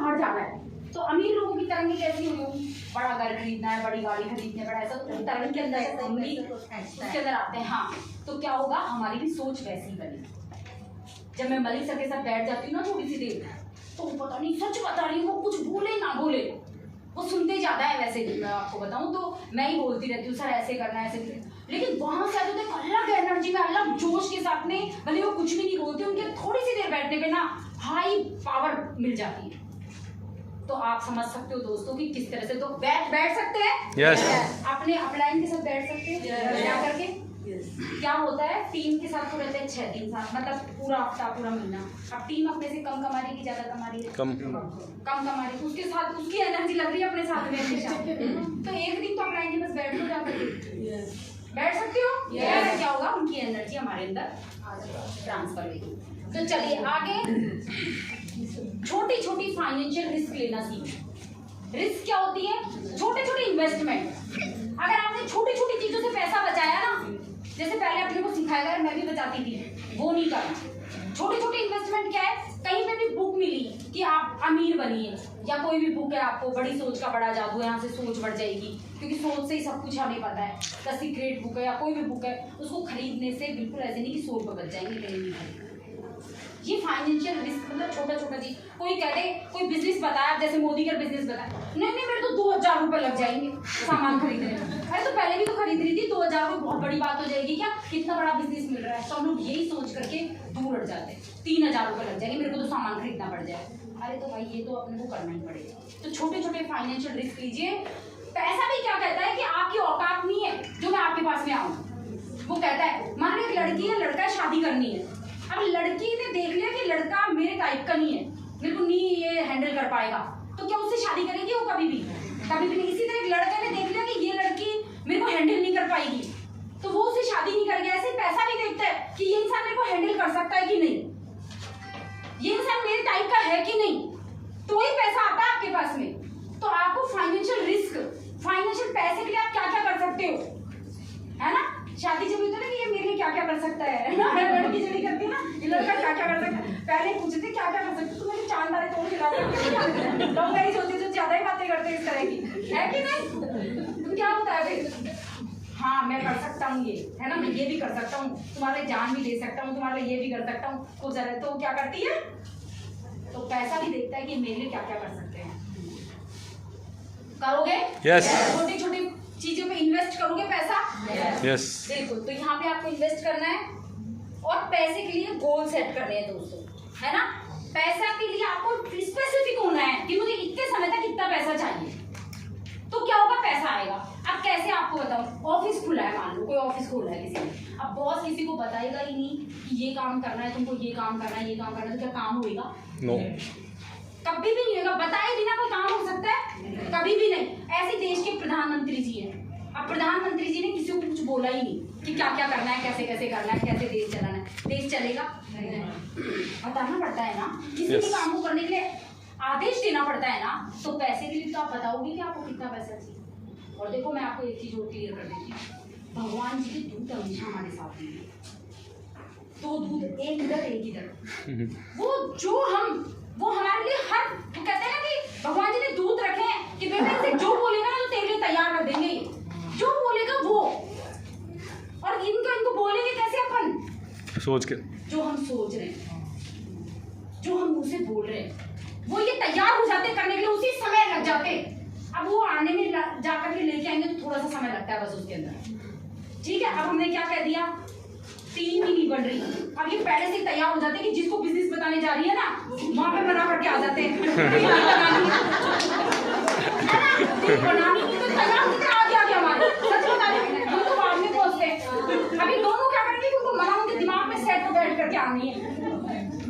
बाहर जाना है, तो अमीर लोगों की तरंगे कैसी हुई होंगी, बड़ा घर खरीदना है, बड़ी गाड़ी खरीदनी है, बड़ा ऐसा, तो तरंग के अंदर होंगी, उसके अंदर आते हैं। हाँ, तो क्या होगा, हमारी भी सोच वैसी बनी। जब मैं मलिक सर के साथ बैठ जाती हूँ ना थोड़ी सी देर, तो पता नहीं सच बता रही हूँ, वो कुछ बोले ना बोले, वो सुनते ज्यादा है। वैसे मैं आपको बताऊं तो मैं ही बोलती रहती हूँ, सर ऐसे करना है, ऐसे, लेकिन वहां से आते थे अलग एनर्जी में, अलग जोश के साथ में, भले वो कुछ भी नहीं बोलते, उनके थोड़ी सी देर बैठने पे ना हाई पावर मिल जाती है। तो आप समझ सकते हो दोस्तों कि किस तरह से, तो बैठ सकते हैं, यस, अपने अपलाइन के साथ बैठ सकते हैं क्या करके। क्या होता है, टीम के साथ तो रहते हैं 6 दिन साथ, मतलब पूरा हफ्ता, पूरा महीना। अब टीम अपने से कम कमा रही है कि ज्यादा कमा रही है, कम कमा रही है, उसके साथ उसकी एनर्जी लग रही है अपने साथ में हमेशा। तो एक दिन तो अपलाइन के पास बैठ लो जाकर, बैठ सकते हो। क्या होगा, उनकी एनर्जी हमारे अंदर ट्रांसफर होगी। तो चलिए आगे, छोटी छोटी फाइनेंशियल रिस्क लेना सीखें। रिस्क क्या होती है, छोटे छोटे इन्वेस्टमेंट। अगर आपने छोटी छोटी चीजों से पैसा बचाया ना, जैसे पहले अपने को सिखाया गया, मैं भी बचाती थी, वो नहीं करना। छोटे छोटे इन्वेस्टमेंट क्या है, कहीं पे भी बुक मिली कि आप अमीर बनिए, या कोई भी बुक है आपको, बड़ी सोच का बड़ा जादू है, यहाँ से सोच बढ़ जाएगी, क्योंकि सोच से ही सब कुछ हमें पता है। द सीक्रेट बुक है या कोई भी बुक है, उसको खरीदने से बिल्कुल ऐसे नहीं कि सोच पर बच जाएंगे, कहीं नहीं खरीद। ये फाइनेंशियल रिस्क मतलब छोटा छोटा चीज। कोई कहते, कोई बिजनेस बताया, जैसे मोदी का बिजनेस बताया, नहीं मेरे तो 2000 रुपए लग जाएंगे सामान खरीदने में। अरे तो पहले भी तो खरीद रही थी, 2000 रुपये बहुत बड़ी बात हो जाएगी क्या, कितना बड़ा बिजनेस मिल रहा है। सब लोग यही सोच करके दूर हट जाते हैं, 3000 रुपये लग जाएंगे, मेरे को तो सामान खरीदना पड़ जाए। अरे तो भाई ये तो अपने को करना ही पड़ेगा। तो छोटे छोटे फाइनेंशियल रिस्क लीजिए। पैसा भी क्या कहता है कि आपकी औकात नहीं है जो मैं आपके पास में आऊँ। वो कहता है, मान लो एक लड़की है, लड़का शादी करनी है, अब लड़की ने देख लिया कि लड़का मेरे टाइप का नहीं है, मेरे को नहीं ये हैंडल कर पाएगा, तो क्या उससे शादी करेगी वो? कभी भी नहीं। इसी तरह एक लड़के ने देख लिया कि ये लड़की मेरे को हैंडल नहीं कर पाएगी, तो वो उससे शादी नहीं करेगी। ऐसे पैसा भी देखता है कि ये इंसान मेरे को हैंडल कर सकता है कि नहीं, ये इंसान मेरे टाइप का है कि नहीं, तो ही पैसा आता है आपके पास में। तो आपको फाइनेंशियल रिस्क, फाइनेंशियल पैसे के लिए आप क्या क्या कर सकते हो, है ना। शादी जब होती है ना कि ये मेरे लिए क्या क्या कर सकता है, लड़की जब करती है ना, ये लड़का क्या क्या कर सकता है, पहले पूछते क्या क्या कर सकते, तुम्हें चांद तारे तोड़ खिला सकते। लोग नहीं होती तो ज्यादा ही बातें करते इस तरह की, है कि नहीं। तो क्या होता है फिर, हाँ मैं कर सकता हूँ ये, है ना, मैं ये भी कर सकता हूँ, तुम्हारे जान भी दे सकता हूँ, तुम्हारे ये भी कर सकता हूँ, तो जरा तो क्या करती है, तो पैसा भी देखता है कि मेरे लिए क्या क्या कर सकते हैं। करोगे? यस। छोटी छोटी चीजों पे इन्वेस्ट करोगे पैसा? यस। बिल्कुल। तो यहाँ पे आपको इन्वेस्ट करना है, और पैसे के लिए गोल सेट करने हैं दोस्तों, है ना। पैसा के लिए आपको स्पेसिफिक होना है कि मुझे इतने समय तक कितना पैसा चाहिए, तो क्या होगा, पैसा आएगा। अब कैसे आपको बताऊं, ऑफिस खुला है, मान लो कोई ऑफिस खोला है किसी ने, अब बॉस किसी को बताएगा ही नहीं कि ये काम करना है तुमको, ये काम करना है, ये काम करना है, तो क्या काम होगा? नो, कभी भी नहीं होगा। बताए बिना कोई काम हो सकता है? कभी भी नहीं। ऐसे देश के प्रधानमंत्री जी हैं, अब प्रधानमंत्री जी ने किसी को कुछ बोला ही नहीं कि क्या क्या करना है, कैसे कैसे करना है, कैसे देश चलाना है, देश चलेगा? बताना पड़ता है ना, किसी भी काम को करने के लिए आदेश देना पड़ता है ना। तो पैसे के लिए तो आप बताओगे कि आपको कितना पैसा चाहिए। और देखो मैं आपको एक चीज और क्लियर कर देती हूँ, भगवान जी के दूत हमेशा हमारे साथ हैं, 2 दूत, एक इधर एक इधर। वो हमारे लिए हर, वो कहते हैं ना कि भगवान जी ने दूत रखे हैं कि बेटा इनसे जो बोलेगा ना तो तेरे लिए तैयार कर देंगे, जो बोलेगा वो। और इनको बोलेंगे कैसे अपन, सोच के, जो हम सोच रहे हैं, जो हम मुंह से बोल रहे हैं, वो ये तैयार हो जाते करने के लिए, उसी समय लग जाते। अब वो आने में जाकर के लेके आएंगे तो थोड़ा सा समय लगता है बस उसके अंदर, ठीक है। अब हमने क्या कह दिया, टीम ही नहीं बन रही, अब ये पहले से तैयार हो जाते हैं कि जिसको बिजनेस बताने जा रही है ना, वहां पे बना करके आ जाते हैं, टीम बनानी नहीं तो तैयार होकर आगे हमारे, सच बता रही हूं, हम तो बाद में पहुंचते हैं। अभी दोनों क्या करेंगे, उनको मना उनके दिमाग में सेट हो बैठ करके आनी है,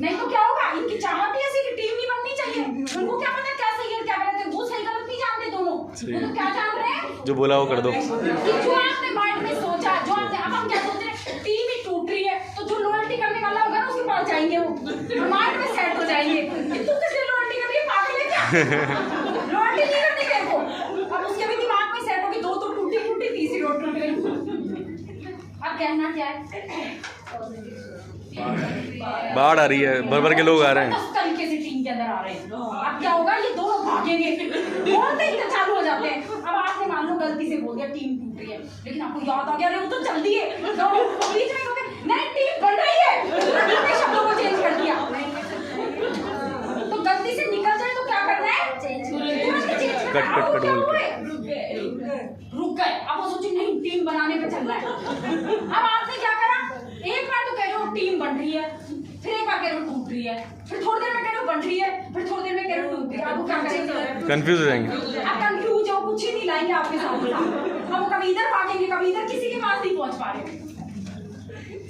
नहीं तो क्या होगा, इनकी चाहत ही ऐसी कि टीम नहीं बननी चाहिए। उनको क्या पता क्या सही है क्या गलत है, वो सही गलत नहीं जानते दोनों, वो तो क्या जान रहे हैं, जो बोला वो कर दो, जो आपने माइंड में सोचा, जो आपने, अब हम क्या सोच रहे हैं, टीम ही टूट रही है, तो जो लॉयल्टी करने वाला होगा ना उसके पास जाएंगे, वो माइंड में सेट हो जाएंगे कि तू किससे लॉयल्टी कर रही है, पागल है क्या, लॉयल्टी नहीं करनी तेरे को। अब उसके भी दिमाग में सेट होगी, 2 तो टूटी, तीसरी रोड टूट गई। अब कहना क्या है, बाढ़ आ रही है, भर भर के लोग आ रहे हैं, तरीके से टीम के अंदर आ रहे हैं। अब क्या होगा, ये दोनों भागेंगे, बोलते ही चालू हो जाते हैं। अब आपने मान लो गलती से बोल दिया टीम टूट रही है, लेकिन आपको याद आ गया अरे वो तो चल दिए, दोनों बीच में नहीं टीम बन रही है, अपने शब्दों को चेंज कर दिया। तो गलती से निकल जाए तो क्या करना है, रुक गए। अब वो सोचे नहीं टीम बनाने पे चल रहा है। अब आपने क्या करा, एक बार तो कह रहे हो टीम बन रही है, फिर एक बार कह रहे हो टूट रही है, फिर थोड़ी देर में कह रहे हो बन रही है, फिर थोड़ी देर में कह रहे हो टूट रही है। अब वो क्या करेंगे, कंफ्यूज हो जाएंगे। अब कंफ्यूज हो, कुछ ही नहीं लाएंगे आपके साथ। अब वो कभी इधर भागेंगे, कभी इधर, किसी के पास नहीं पहुंच पा रहे।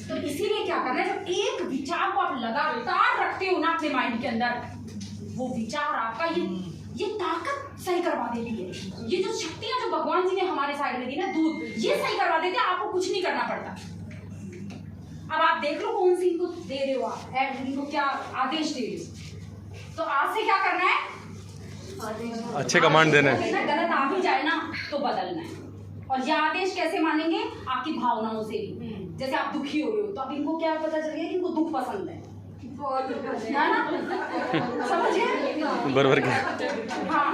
तो इसीलिए क्या करना है, जब एक विचार को आप लगातार रखते हो ना अपने माइंड के अंदर, वो विचार आपका ये ताकत सही करवा देती है। ये जो शक्तियां जो भगवान जी ने हमारे साइड में दी ना, दूध, ये सही करवा देते हैं, आपको कुछ नहीं करना पड़ता। अब आप देख लो कौन सी इनको दे रहे हो, आप इनको क्या आदेश दे रहे हो। तो आज से क्या करना है, अच्छे कमांड देना है। गलत आ भी जाए ना तो बदलना है। और ये आदेश कैसे मानेंगे, आपकी भावनाओं से भी। जैसे आप दुखी हो रहे हो, तो अब इनको क्या पता चल गया कि इनको दुख पसंद है ना, समझिए बराबर क्या। हाँ,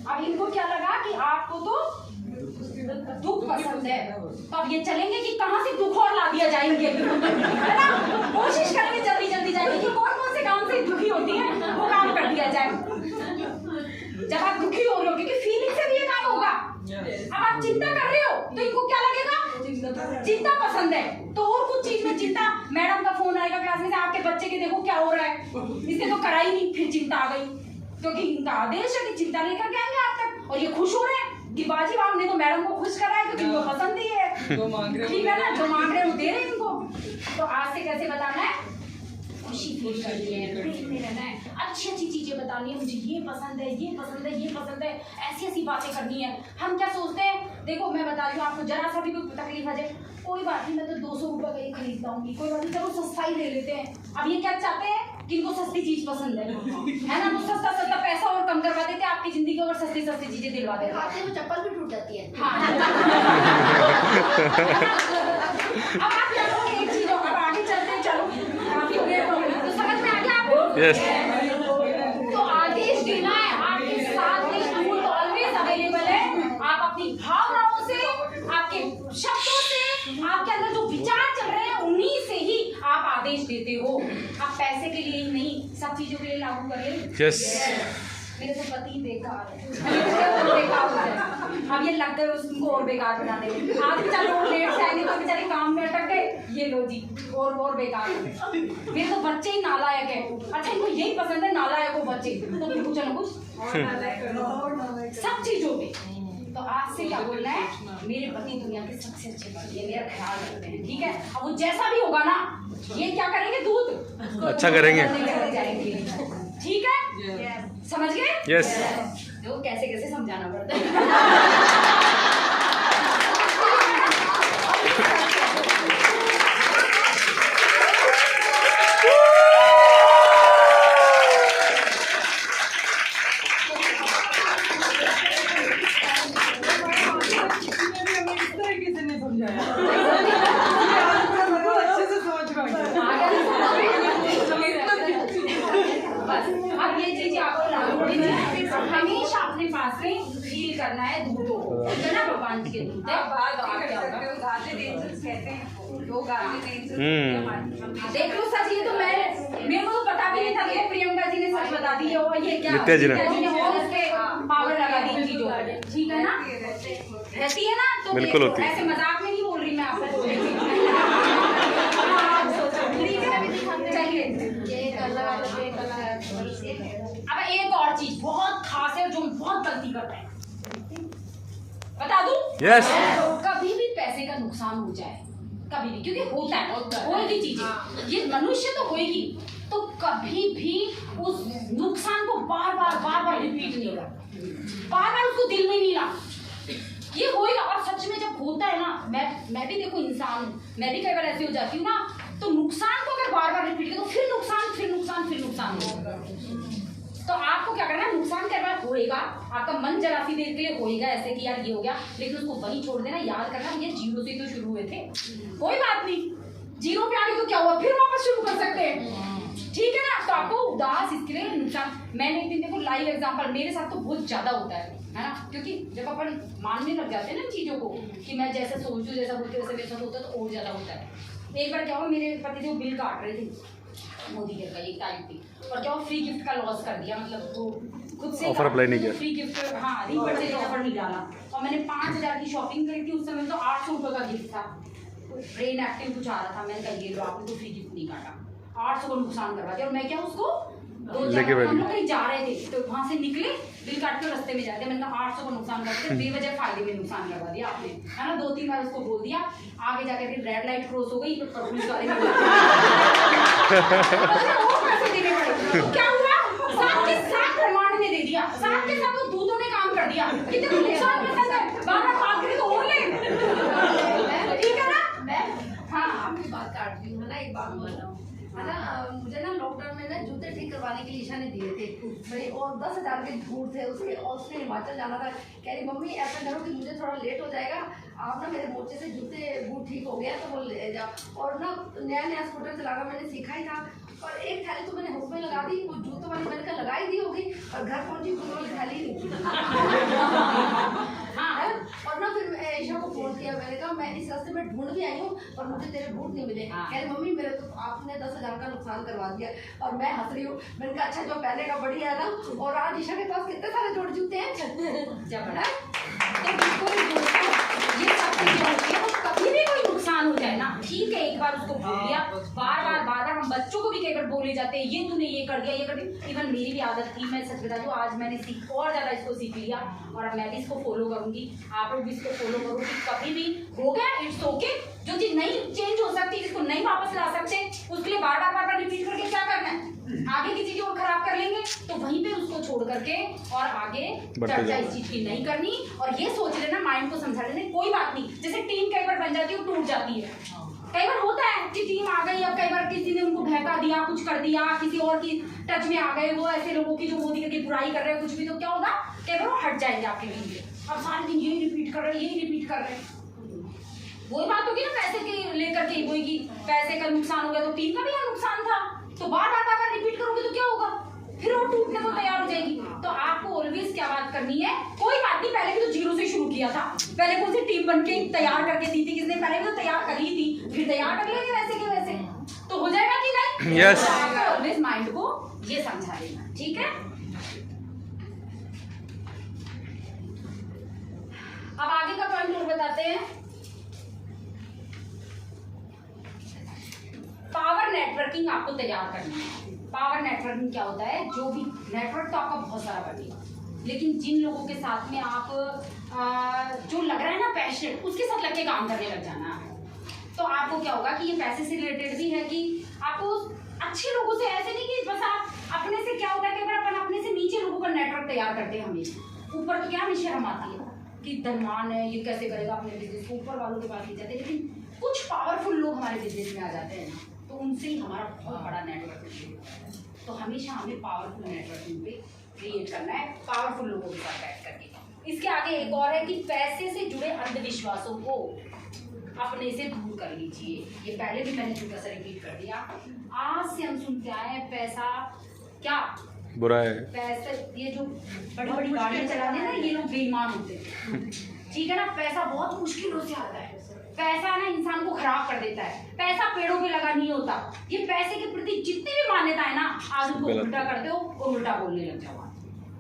अब इनको क्या लगा कि आपको तो दुख पसंद है, तो अब ये चलेंगे कि कहाँ से दुख और ला दिया जाएंगे, है ना, कोशिश करेंगे जल्दी जल्दी जाएंगे कि कौन कौन से काम से दुखी होती है वो काम कर दिया जाए। जब आप दुखी हो रहे हो, क्योंकि फीलिंग से भी ये काम होगा। अब आप चिंता कर रहे हो तो इनको क्या लगेगा, चिंता पसंद है, तो और कुछ चीज में चिंता, मैडम का फोन आएगा क्लास में से, आपके बच्चे के देखो क्या हो रहा है, इसने तो करा ही नहीं, फिर चिंता आ गई, क्योंकि इनका आदेश है कि चिंता लेकर के आएंगे आप तक। और ये खुश हो रहे हैं कि बाजी वाह ने तो मैडम को खुश करा है, क्योंकि इनको पसंद ही है, ठीक है ना, जो मांग रहे हैं वो दे रहे हैं इनको। तो आज से कैसे बताना है, खुशी फील करनी है, प्रेम में रहना है, अच्छी अच्छी चीजें बतानी है, मुझे ये पसंद है, ये पसंद है, ये पसंद है, ऐसी ऐसी बातें करनी है। हम क्या सोचते हैं, देखो मैं बता रही हूँ आपको, जरा सा भी कोई तकलीफ आ जाए, कोई बात नहीं, मैं तो 200 रुपये का ही खरीद लाऊंगी, कोई बात नहीं, चलो सस्ता ही ले लेते हैं। अब ये क्या चाहते हैं कि इनको सस्ती चीज पसंद है ना, तो सस्ता सस्ता पैसा और कम करवा देते हैं आपकी जिंदगी और सस्ती सस्ती चीजें दिलवा देते हैं। वो चप्पल भी टूट जाती है। हाँ। अब आप क्या करोगे, एक चीज और, अब आगे चलते हैं, चलो काफी हो गया, तो समझ में आ गया आपको। यस। तो आदेश देना है, आपके साथ में टूल ऑलवेज अवेलेबल है। आप अपनी भावनाओं से, आपके शब्दों से, आपके अंदर जो विचार चल रहे हैं उन्हीं से ही आप आदेश देते हो। आप पैसे के लिए ही नहीं, सब चीजों के लिए लागू कर ले। यस। मेरे तो पति बेकार है, बेकार हो जाए, अब ये लग गए उसको और बेकार बना दे। आज बेचारे और लेट से आएंगे तो बेचारे काम में अटक गए, ये लो जी और बेकार हो गए। मेरे तो बच्चे ही नालायक है। अच्छा इनको यही पसंद है नालायक हो बच्चे, तो फिर कुछ ना कुछ सब चीजों में। तो आज से क्या बोलना है, मेरे पति दुनिया के सबसे अच्छे पति है, मेरा ख्याल रखते हैं, ठीक है। अब वो जैसा भी होगा ना, ये क्या करेंगे, दूध अच्छा करेंगे, ठीक है, समझ गए। यस। देखो कैसे कैसे समझाना पड़ता है। हमेशा अपने पास में फील करना है दूध को, है ना, भगवान जी के दूध है। देख लो सच, ये तो मेरे को तो पता भी नहीं था, ये प्रियंका जी ने सच बता दी है, और ये क्या नित्या जी ने और उसके पावर लगा दी चीजों पर, ठीक है ना, रहती है ना। तो बिल्कुल होती है, ऐसे मजाक में नहीं बोल रही मैं आपको। अब एक और चीज बहुत खास है जो बहुत गलती करते हैं, बता दूं। यस। कभी भी पैसे का नुकसान हो जाए, कभी भी, क्योंकि होता है, होगी चीजें, ये मनुष्य तो होगी, तो कभी भी उस नुकसान को बार बार रिपीट नहीं कर, बार बार उसको दिल में नहीं ला, ये होएगा। और सच में जब होता है ना, मैं भी देखो इंसान हूँ, मैं भी कई बार ऐसी हो जाती हूँ ना, तो नुकसान को अगर बार बार रिपीट करो, फिर नुकसान होगा। तो आपको क्या करना है, नुकसान कई बार होएगा, आपका मन जरा सी देर के लिए होएगा ऐसे कि यार ये हो गया, लेकिन उसको वहीं छोड़ देना, याद करना ये जीरो से तो शुरू हुए थे, कोई बात नहीं, जीरो पे आगे तो क्या हुआ, फिर वापस शुरू कर सकते हैं। ठीक है ना। तो आपको उदास इसके लिए नुकसान, मैंने एक दिन देखो लाइव एग्जांपल, मेरे साथ तो बहुत ज्यादा होता है ना, क्योंकि जब अपन मानने लग जाते हैं ना चीजों को कि मैं जैसे सोचूं जैसा बोलती हूँ वैसे मेरे साथ होता है, तो और ज्यादा होता है। एक बार क्या हुआ, मेरे पति थे बिल काट रहे थे मोदी के का एक टाइम पे, और क्या हुआ फ्री गिफ्ट का लॉस कर दिया, मतलब वो खुद से ऑफर अप्लाई नहीं किया, फ्री गिफ्ट हाँ रीपरचेज ऑफर नहीं डाला, और मैंने 5000 की शॉपिंग करी थी उस समय, तो 800 रुपये का गिफ्ट था, ब्रेन एक्टिव कुछ आ रहा था, मैंने कहा ये लो आपने तो फ्री गिफ्ट नहीं काटा, 800 को नुकसान करवा दिया। और मैं क्या उसको लेके हम लोग कहीं जा रहे थे तो वहां से निकले, बिल काट के रास्ते में जाते, मैंने कहा 800 को नुकसान करते, बेवजह फायदे में नुकसान करवा दिया आपने, है ना। 2-3 बार उसको बोल दिया, आगे जाकर फिर रेड लाइट क्रॉस हो गई तो पुलिस वाले पैसे देने पड़े। क्या हुआ, साथ के साथ रिमांड में दे दिया, साथ के साथ वो दूधों ने काम कर दिया, कितने नुकसान पसंद है, बार-बार बात करें तो और ले, ठीक है ना। मैं हाँ आपकी बात काट दी हूँ ना, एक बात बोल रहा हूँ है ना। मुझे ना लॉकडाउन में ना जूते ठीक करवाने के लिए ईशा ने दिए थे भाई, और 10,000 के झूठ थे उसके, और उसने हिमाचल जाना था, कह रही मम्मी ऐसा करो कि मुझे थोड़ा लेट हो जाएगा, आप ना मेरे मोचे से जूते बूट ठीक हो गया तो वो ले जाओ। और ना नया स्कूटर चलाना मैंने सीखा ही था, और एक थैली तो मैंने हुक्म में लगा दी, वो जूतों वाली मैंने कहा लगाई दी होगी, और घर पहुंची जूतों वाली थैली नहीं थी। हाँ, और ना फिर ईशा को फोन किया, मैंने कहा मैं इस रास्ते में ढूंढ भी आई हूँ और मुझे तेरे बूट नहीं मिले, कह रही मम्मी मेरे तो आपने 10,000 का नुकसान करवा दिया, और मैं हंस रही हूँ। मैंने कहा अच्छा जो पहले का बढ़िया है ना, और आज ईशा के पास कितने सारे जोड़ जूते हैं, क्या बड़ा तो बिल्कुल ये सब चीजें होती है, तो कभी भी कोई नुकसान हो जाए ना, ठीक है एक बार उसको बोल दिया, बार-बार हम बच्चों को भी कई बार बोले जाते हैं ये तूने ये कर दिया ये कर दिया। इवन मेरी भी आदत थी, मैं सच बता दूं आज मैंने और ज्यादा इसको सीख लिया, और अब मैं भी इसको फॉलो करूंगी, आप लोग भी इसको फॉलो करो कि कभी भी हो गया इट्स ओके, जो चीज नहीं चेंज हो सकती, जिसको नहीं वापस ला सकते, उसके लिए बार-बार रिपीट करके क्या करना है, आगे की चीजें और खराब कर लेंगे, तो वहीं पे उसको छोड़ करके और आगे चर्चा इस चीज की नहीं करनी, और ये सोच लेना, माइंड को समझा लेना कोई बात नहीं। जैसे टीम कई बार बन जाती है टूट जाती है, कई बार होता है कि टीम आ गई, अब कई बार किसी ने उनको बहका दिया, कुछ कर दिया, किसी और की टच में आ गए, वो ऐसे लोगों की जो मोदी की बुराई कर रहे हैं कुछ भी, तो क्या होगा कई बार वो हट जाएंगे आपके टीम से, अब सारे दिन यही रिपीट कर रहे हैं, वही बात होगी ना पैसे के लेकर के, वही की पैसे का नुकसान हो गया तो टीम का भी नुकसान था, तो बार-बार रिपीट करोगे तो क्या होगा, फिर वो टूटने को तैयार हो जाएगी। तो आपको ऑलवेज क्या बात करनी है, कोई बात नहीं, पहले भी तो जीरो से शुरू किया था, पहले कौन सी टीम बनके तैयार करके दी थी किसने, पहले भी तो तैयार कर ली थी, फिर तैयार कर लेंगे वैसे के वैसे, तो हो जाएगा कि नहीं। यस, ऑलवेज माइंड को ये समझा देना, ठीक है। अब आगे का पॉइंट और बताते हैं, पावर नेटवर्किंग आपको तैयार करनी है। पावर नेटवर्किंग क्या होता है, जो भी नेटवर्क तो आपका बहुत सारा बनेगा, लेकिन जिन लोगों के साथ में आप जो लग रहा है ना पैशनेट, उसके साथ लग के काम करने लग जाना है, तो आपको क्या होगा कि ये पैसे से रिलेटेड भी है कि आपको अच्छे लोगों से, ऐसे नहीं कि बस आप अपने से, क्या होता है कि अगर अपन अपने से नीचे लोगों का नेटवर्क तैयार करते हैं हमेशा, ऊपर तो क्या हमें शर्म आती है कि धनवान है ये कैसे करेगा अपने बिजनेस को, ऊपर वालों के पास नहीं जाते, लेकिन कुछ पावरफुल लोग हमारे बिजनेस में आ जाते हैं ना, तो उनसे ही हमारा बहुत बड़ा नेटवर्किंग है। तो हमेशा हमें पावरफुल नेटवर्किंग पे क्रिएट करना है, पावरफुल लोगों के साथ बैठ करके। इसके आगे एक और है कि पैसे से जुड़े अंधविश्वासों को अपने से दूर कर लीजिए। ये पहले भी मैंने छोटा सा रिपीट कर दिया, आज से हम सुनते आए पैसा क्या बुरा है, पैसे, ये जो बड़ी बड़ी गाड़ियां चलाते हैं ना ये लोग बेईमान होते हैं, ठीक है ना। पैसा बहुत मुश्किलों से आता है, पैसा ना इंसान को खराब कर देता है, पैसा पेड़ों पे लगा नहीं होता। ये पैसे के प्रति जितनी भी मान्यता है ना, आज उनको उल्टा करते हो और उल्टा बोलने लग जाओ।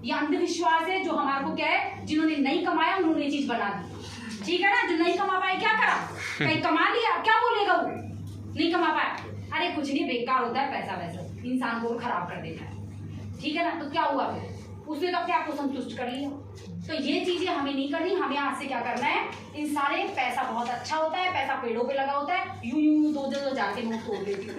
ये अंधविश्वास है जो हमारे को क्या है, जिन्होंने नहीं कमाया उन्होंने चीज बना दी, ठीक है ना। जो नहीं कमा पाए क्या करा, कहीं कमा लिया, क्या बोलेगा वो, नहीं कमा पाया, अरे कुछ नहीं, बेकार होता है पैसा, वैसा इंसान को खराब कर देता है, ठीक है ना। तो क्या हुआ फिर, उसने तो अपने आप को संतुष्ट कर लिया। तो ये चीजें हमें नहीं करनी, हमें आज से क्या करना है, इन सारे पैसा बहुत अच्छा होता है, पैसा पेड़ों पे लगा होता है, यूं 2 जाके नोट तोड़ देती हूँ,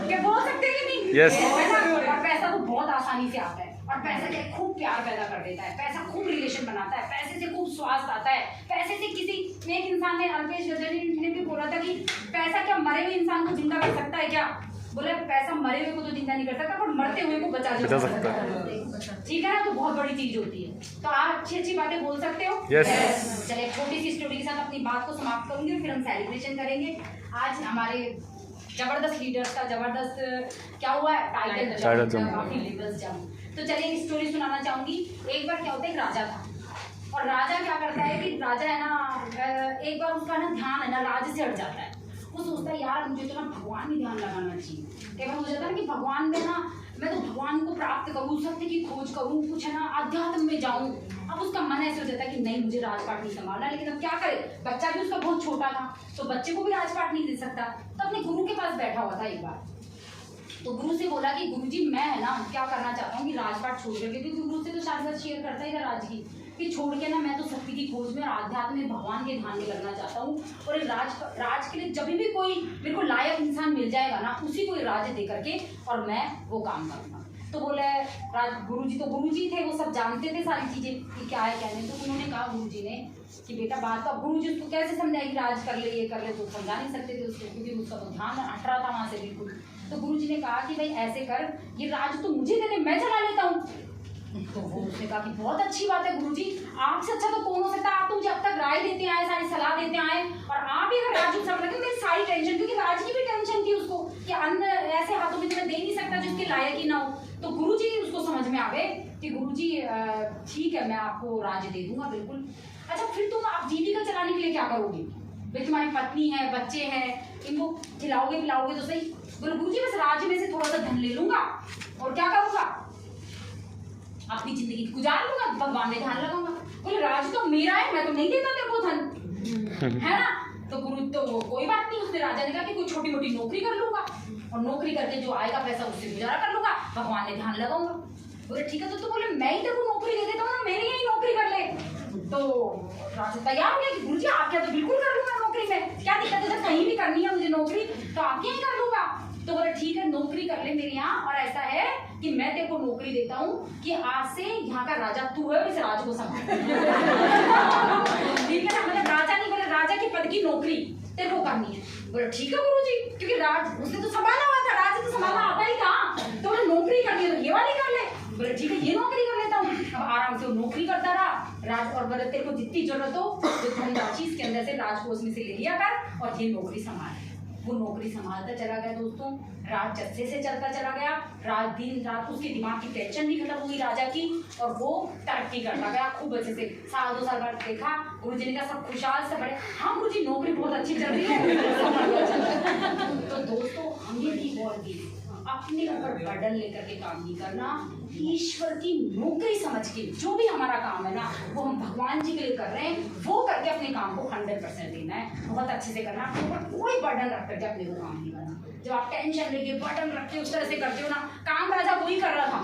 क्या बोल सकते हैं कि नहीं, yes. और पैसा तो बहुत आसानी से आता है, और पैसा क्या खूब प्यार पैदा कर देता है, पैसा खूब रिलेशन बनाता है, पैसे से खूब स्वास्थ्य आता है, पैसे से किसी एक इंसान ने, अल्पेश गजनी ने भी बोला था कि पैसा क्या मरे हुए इंसान को जिंदा कर सकता है क्या, बोले पैसा मरे हुए को तो जिंदा नहीं कर सकता, पर मरते हुए को बचा सकता है, ठीक है ना। तो बहुत बड़ी चीज होती है, तो आप अच्छी अच्छी बातें बोल सकते हो। yes. चलिए छोटी सी स्टोरी के साथ अपनी बात को समाप्त करूंगी, फिर हम सेलिब्रेशन करेंगे। आज हमारे जबरदस्त लीडर्स का जबरदस्त क्या हुआ है टाइटल काफी लेवल्स जाऊँ। तो चलिए एक स्टोरी सुनाना चाहूंगी। एक बार क्या होता है, एक राजा था और राजा क्या करता है कि राजा है ना, एक बार उसका ना ध्यान है ना राज्य से हट जाता है। वो सोचता है यार मुझे तो ना भगवान में ध्यान लगाना चाहिए। कई बार मुझे लगता है कि भगवान में ना मैं तो भगवान को प्राप्त करूँ, सत्य की खोज करूँ, कुछ है ना अध्यात्म में जाऊँ। अब उसका मन ऐसे हो जाता है कि नहीं मुझे राजपाट नहीं संभालना, लेकिन अब क्या करे, बच्चा भी उसका बहुत छोटा था तो बच्चे को भी राजपाट नहीं दे सकता। तो अपने गुरु के पास बैठा हुआ था एक बार, तो गुरु से बोला कि गुरुजी मैं है ना क्या करना चाहता हूँ कि राजपाट छोड़ करके, क्योंकि गुरु से तो शायद शेयर करता ही था राज की कि छोड़ के ना मैं तो शक्ति की खोज में और आध्यात्म में भगवान के ध्यान में लगना चाहता हूँ। और राज के लिए जब भी कोई मेरे को लायक इंसान मिल जाएगा ना उसी को राज्य दे करके और मैं वो काम करूँगा। तो बोले गुरुजी, तो गुरुजी थे वो सब जानते थे सारी चीजें कि क्या है क्या नहीं। तो उन्होंने कहा गुरुजी ने कि बेटा बात तो अब गुरुजी उसको कैसे समझाएगी, राज कर ले ये कर ले, तो समझा नहीं सकते थे उसको क्योंकि उसका तो ध्यान हट रहा था वहां से बिल्कुल। तो गुरुजी ने कहा कि भाई ऐसे कर, ये राज तो मुझे दे दे, मैं चला लेता हूँ। तो वो उसने कहा कि बहुत अच्छी बात है गुरुजी, आपसे अच्छा तो कौन हो सकता है, आप तो मुझे अब तक राय देते आए, सारी सलाह देते आए और आप ही अगर राज समझ लगे मेरी सारी टेंशन, क्योंकि राज की भी टेंशन थी उसको कि अन्न ऐसे हाथों में तुम्हें दे नहीं सकता जिसके लायक ही ना हो। तो गुरुजी उसको समझ में आ गए कि गुरुजी ठीक है मैं आपको राज दे दूंगा बिल्कुल। अच्छा फिर तुम आप जीविका चलाने के लिए क्या करोगे, भाई तुम्हारी पत्नी है बच्चे हैं इनको खिलाओगे पिलाओगे तो सही। बोले गुरुजी बस राज्य में से थोड़ा सा धन ले लूंगा और क्या करूंगा, अपनी जिंदगी गुजार लूंगा, भगवान में ध्यान लगाऊंगा। बोले राज तो मेरा है, मैं तो नहीं देता तेरे को धन, है ना। तो गुरु तो कोई बात नहीं, उसने राजा ने कहा कि कोई छोटी मोटी नौकरी कर लूंगा और नौकरी करके जो आएगा पैसा उससे गुजारा कर लूंगा, भगवान में ध्यान लगाऊंगा। बोले ठीक है, तो बोले मैं ही तेरे को नौकरी दे देता हूँ ना, मेरे यही नौकरी कर ले। तो राजा तैयार हो गया कि गुरुजी आप क्या, तो बिल्कुल कर लूंगा नौकरी में, क्या दिक्कत है, कहीं भी करनी है मुझे नौकरी तो आपके यहाँ कर लूंगा। तो बोले ठीक है नौकरी कर ले मेरे यहाँ, और ऐसा है कि मैं तेरे को नौकरी देता हूँ कि आज से यहाँ का राजा तू है, इस राज को संभाल। ठीक है ना, मतलब राजा नहीं, बोले राजा के पद की नौकरी तेरे को करनी है। बोले ठीक है गुरुजी, क्योंकि राज उसने तो संभाला हुआ था, राज तो संभालना आता ही था, तो बोले नौकरी करनी है तो ये वाली कर ले। बोले ठीक है ये नौकरी कर लेता हूँ। अब आराम से वो नौकरी करता रहा राज, और बोले तेरे को जितनी जरूरत हो तो धनराशि इसके अंदर से राजकोष में से ले लिया कर और ये नौकरी संभाल। वो नौकरी संभालता चला गया दोस्तों, राज जस्से से चलता चला गया, रात दिन रात उसके दिमाग की टेंशन भी खत्म हुई राजा की और वो तरक्की करता गया खूब अच्छे से। साल 2 साल बाद देखा गुरुजी ने कहा सब खुशहाल सब बड़े, हाँ गुरुजी नौकरी बहुत अच्छी चल रही है। तो दोस्तों हमें भी और भी अपने ऊपर बर्डन लेकर के काम नहीं करना, ईश्वर की नौकरी समझ के जो भी हमारा काम है ना वो हम भगवान जी के लिए कर रहे हैं, वो करके अपने काम को 100% देना है, बहुत अच्छे से करना। अपने ऊपर कोई बर्डन रख करके अपने को काम नहीं करना। जब आप टेंशन लेके बर्डन रख के उस तरह से करते हो ना, काम राजा वही कर रहा था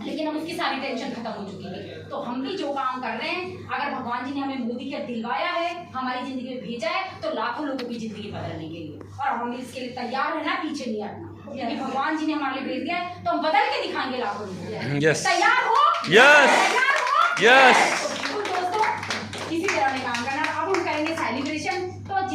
लेकिन अब उसकी सारी टेंशन खत्म हो चुकी है। तो हम भी जो काम कर रहे हैं, अगर भगवान जी ने हमें मोदी का दिलवाया है, हमारी जिंदगी में भेजा है, तो लाखों लोगों की जिंदगी बदलने के लिए, और हम इसके लिए तैयार है ना, पीछे नहीं हटना। क्योंकि भगवान जी ने हमारे लिए भेज दिया है तो हम बदल के दिखाएंगे लाखों लोगों को। Yes. तैयार हो? Yes. तैयार हो? Yes.